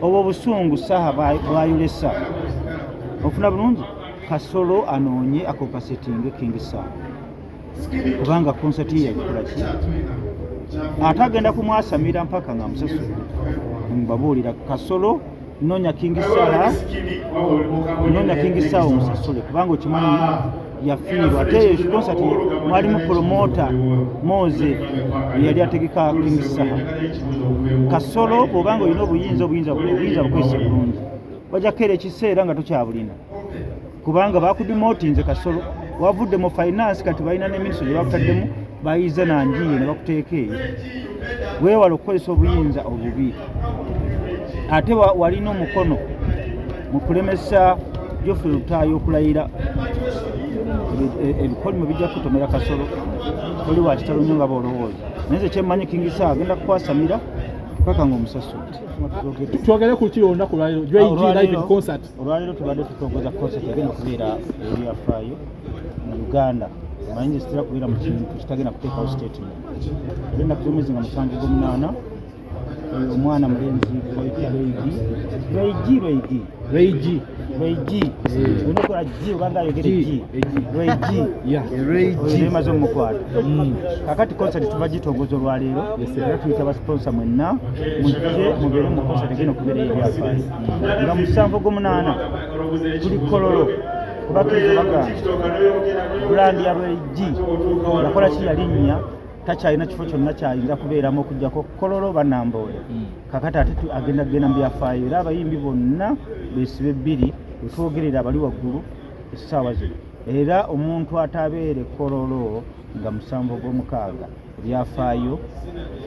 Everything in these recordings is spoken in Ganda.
obwo busungu saha bwayolesa ofuna bulungi Kasolo anoonye akopasetinge King Sir kubanga concert ye yakola ki ate agenda kumwasamira mpaka nga musasula mbabuulira Kasolo nonya King Sir omusasule kubanga okimanyi yafiirwa ate concert mwalimu promota Moze yali ategeka King Sir Kasolo bwobanga olina obuyinza bukwesa bulungi bajja kukeera ekiseera nga tokyabulina kubanga bakudemotinze Kasolo wavudde mu finance kati balina n'eminisitule gye bakutaddemu bayize nanjiye ne bakuteeka eyo weewala okukozesa obuyinza obubi ate walina omukono mu kulemesa Geoffrey Lutaayo okulayira ebikolimo bijja kutomera Kasolo oli wa kitalo nnyo nga bw'olowooza naye nze kyemmanyi King Sir agenda kukwasamira paka ng'omusasule. Twogere ku ki olunaku lwaleero Dre live concert olwaleero tubadde tutongoza concert egenda kubeera ebyafaayo mu Uganda manyi nze sitera kubeera mu kintu kitagenda kuteekawo statement egenda kutumizi nga 7/8 omwana mulenzi Reigi onokola G obanga ayogere G Reigi emaze omukwata kakati concert tubagitongoza olwaleero era tuyita basponsa mwenna mujje mubeere mu concert egenda okubeera ebyafaayo nga 7/8 tuli Kololo kubakiriza bagamba brand ya Reigi yakola ki yalinnya takyalina kifo kyonna kyayinza kubeeramu okugjako Kololo banambooya kakati ate agenda mu byafaayo era abayimbi bonna beesibe bbiri wetwogerera abali waggulu essaawa zino era omuntu atabeere Kololo nga 7/6 ebyafaayo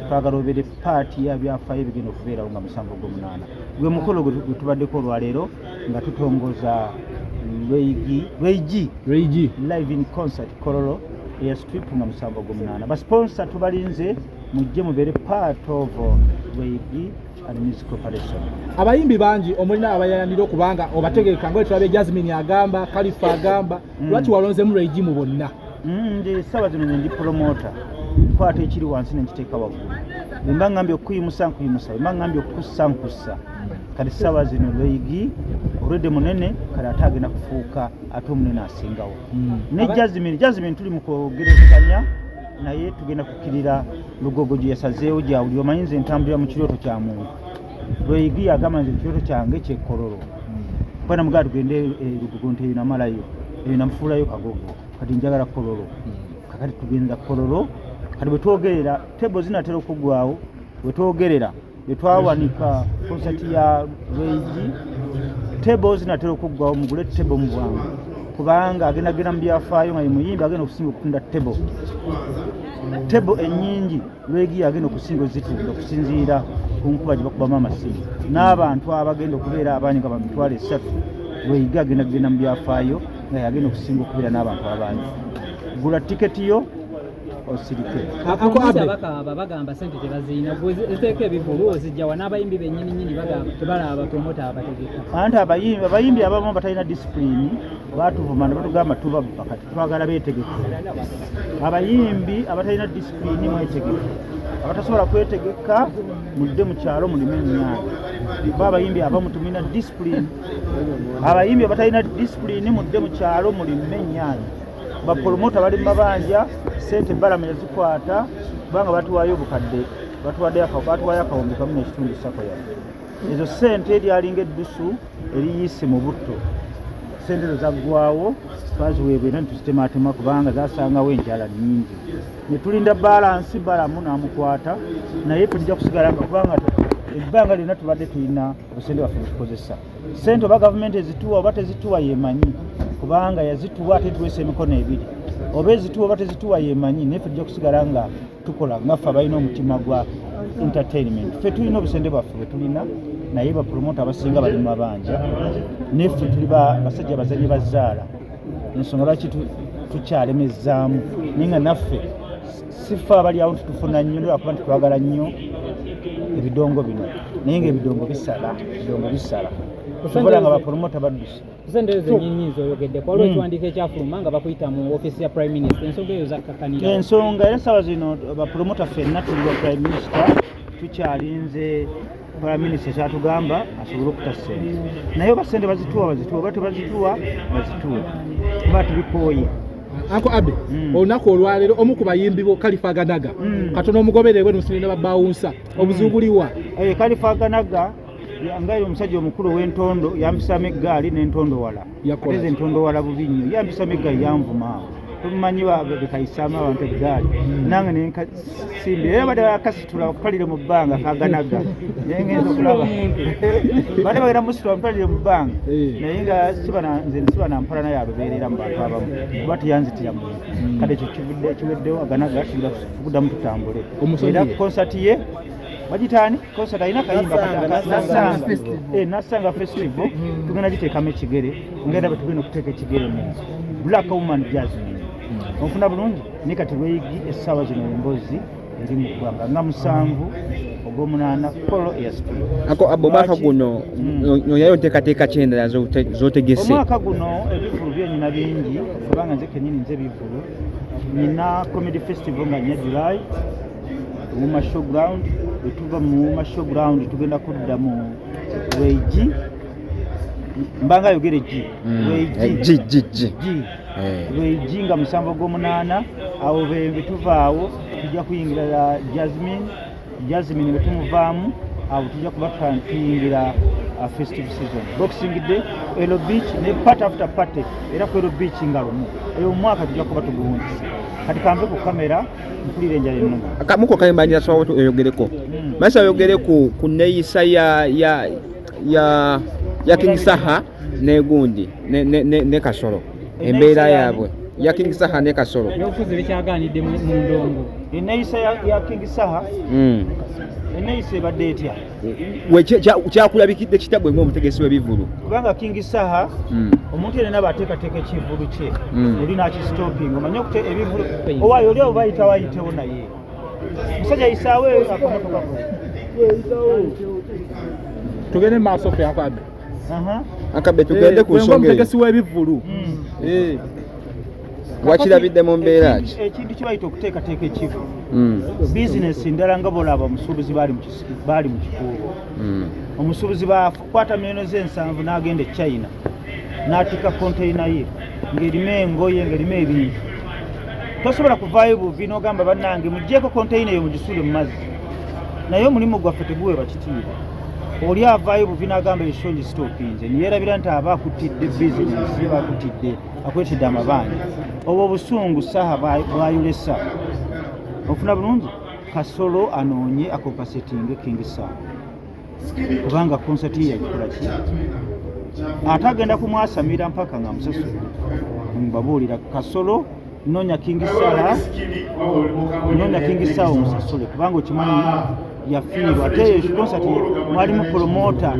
twagala obeere paati ya byafaayo bigenda okubeerawo nga 7/8 gwe mukolo gwe tubaddeko olwaleero nga tutongoza Reigi live in concert Kololo ya strip nga 7/8 basponsa tubalinze mujje mubeere part of Reigi and Music Corporation. Abayimbi bangi omulina abayanira okubanga obategeka ngo tulabe Jasmine agamba Khalifa agamba lwaki walonze mu Reigi mu bonna ndi sawa zino ndi promoter kwate ekiri wansi n'ekiteeka waggulu bemba ngambye okuyimusa bemba ngambye okukusankusa kati sawa zino Reigi already munene kale atagenda kufuuka ate omunene asingawo ne Jasmine tuli mu kwogerezeganya naye tugenda kukirira Lugogo gye yasazeewo gyawuli omanyi nze ntambulira mu kirooto kya muntu Reigi agamba nze ekirooto kyange kyekololo bwana mugaa tugende Lugogo nti eyo namalayo eyo namufuulayo Kagogo kati njagala Kololo kakati tugenza Kololo kati bwe twogerera tebo zinatera okuggwawo bwe twogerera bwe twawanika concert ya Reigi tebo zinatera okuggwawo mugule tebo mu bwangu kubanga agenda mu byafaayo nga ye muyimbi agenda okusinga okutunda tebo ennyingi Reigi agenda okusinga ozitunda okusinziira ku nkuba gye bakubamu amasimu n'abantu abagenda okubeera abangi nga bamitwalo 3 Reigi agenda mu byafaayo nga yagenda okusinga okubeera n'abantu abangi gula tiketi yo osirike bagamba sente tebaziina eteeka ebivulu ozijjawa n'abayimbi bennyini bagamba tebalaba promota abategeka anti abayimbi abamu batalina disipulini batuvuma ne batugamba tubabba kati twagala beetegeke abayimbi abatalina disipulini mwetegeke abatasobola kwetegeka mudde mu kyalo mulime ennyaanya ba abayimbi abamu tumina disipulini abayimbi abatalina disipulini mudde mu kyalo mulime ennyaanya bapromota bali mabanja sente balama yazikwata kubanga batuwaayo obukadde batuwadde akawumbi kamu n'ekitundu sako yawe ezo sente eryalinga eddusu eriyise mu butto sente ezo zaggwawo twaziweebwa era netuzitematema kubanga zasangawo enjala nnyingi ne tulinda balansi balamu n'amukwata naye tujja kusigala nga kubanga ebbanga lyonna tubadde tulina obusente bwaffe butukozesa sente oba gavumenti ezituwa oba tezituwa yemanyi kubanga yazituwa ate tuweesa emikono ebiri oba ezituwa oba tezituwa yemanyi naye tujja kusigala nga tukola ngaffe abalina omutima gwa entertainment ffe tulina obusente bwaffe bwe tulina naye bapromota abasinga bali mu mabanja neffe tuli basajja bazanyi bazaala ensonga lwaki tukyalemezaamu naye nga naffe sifa abali awo titufuna nnyo lwakuba nti twagala nnyo ebidongo bino naye ng'ebidongo bisala tukola nga bapromota baddusi sente ezo ennyinyi z'oyogedde kwa olwo ekiwandiiko ekyafuluma nga bakuyita mu ofiisi ya prime minister ensonga eyo zakkakanira ensonga era sawa zino bapromota ffenna tuli ba prime minister tukyalinze Prime Minister kyatugamba asobole okuta ssente naye basente bazituwa oba tebazituwa bazituwa kuba tubikooye. Anko Abe, olunaku olwaleero omu ku bayimbi bo Kalifa Ganaga katono omugobererwe n'omusinina babawunsa obuzuubuliwa. Kalifa Ganaga ngayo omusajja omukulu w'entondo yambisamu eggaali n'entondo wala ate entondo wala bubi nnyo yambisamu eggaali yanvuma tumanyi bekayisaamu abantu eggaali nange nenkasimbi era badde bakasitula okutwalire mu bbanga Kaganaga naye ngenza okulaba badde bagenda musitula omutwalire mu bbanga naye nga nze siba nampala naye abebeerera mu bantu abamu kuba tiyanzitira muntu kale ekyo kiweddewo Aganaga kuddamu tutambule era konsati ye bagitaani konsati alina kayimba Nasanga Festival tugenda giteekamu ekigere ngenda betugenda okuteeka ekigere mu Black Woman Jasmine onfuna bulungi ne kati lweyigi essaawa zino emboozi eri mu ggwanga nga 7 ogw'omunaana Polo ESP. Ako abo mwaka guno noyayo nteekateeka ki endala z'otegese? Omwaka guno ebivulu byenyina bingi kubanga nze kennyini nze ebivulu nina Comedy Festival nga nnya July Wuma Showground bwetuva mu Wuma Showground tugenda kudda mu Lweigi mbanga yogere G Lweigi nga 7 ogw'omunaana awo betuvaawo tujja kuyingira Jasmine betumuvaamu awo tujja kuba tuyingira festive season Boxing Day Elo Beach ne part after party era ku Elo Beach nga lumu eyo omwaka tujja kuba tuguwuntise kati kambe ku kamera mpulire enjala ennuma akamuko kayimbanira sawa oyogereko masa oyogere ku neeyisa ya King Saha negundi ne Kasolo embeera yaabwe ya King Saha ne Kasolo n'ofuzi bekyaganidde mu ndongo eneeyisa ya King Saha eneeyisa ebadde etya kyakulabikidde kitabwe ng'omutegesi w'ebivulu kubanga King Saha omuntu yenna abateekateeka ekivulu kye oli nakistoping omanye okute ebivulu owaayo oli oba bayitewo naye musajja yisaawo akamotoka tugende mu maaso fe Akabe Akabe tugende ku nsonga omutegesi w'ebivulu wakirabidde mu mbeera ki ekintu kye bayita okuteekateeka ekivulu bizinesi ndala nga bolaba omusuubuzi baali mu kikuubo omusuubuzi bakwata miliyoni ze7 n'agenda e China n'atika konteyina ye ng'erimu engoye ng'erimu ebintu tosobola kuvaayo buvi n'ogamba bannange muggyeko konteyina eyo mugisuule mu mazzi naye omulimu gwaffe teguweebwa kitiibwa oli avaayo buvi n'agamba ekisonji sitoopinze niyeerabira nti aba akutidde bizinesi bakutidde akwetedde amabanja obwo obusungu Saha bwayolesa ofuna bulungi Kasolo anoonye akompasetinge King Saha kubanga konsati yagikola ki ate agenda kumwasamira mpaka nga musasula mbabuulira Kasolo noonya King Saha omusasule kubanga okimanyi yafiirwa ate eyo konsati mwalimu promota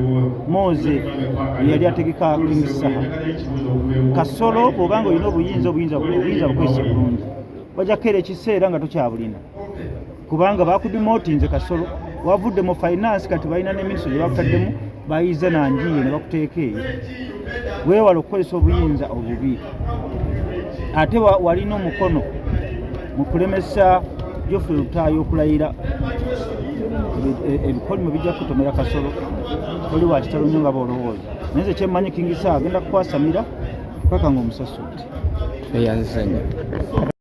Moze yali ategeka King Saha Kasolo bw'obanga olina obuyinza bukwese bulungi bajja kukeera ekiseera nga tokyabulina kubanga bakudimotinze Kasolo wavudde mu finance kati balina ne ministry gye bakutaddemu bayiza nanjiye ne bakuteeka eyo weewala okukozesa obuyinza obubi ate walina omukono mu kulemesa Geoffrey Lutaayo okulayira ebikolimo bijja kutomera Kasolo oli wakitalo nnyo nga b'olowooza naye nze kyemmanyi King Saha agenda kukwasamira paka ng'omusasudde eyanzenya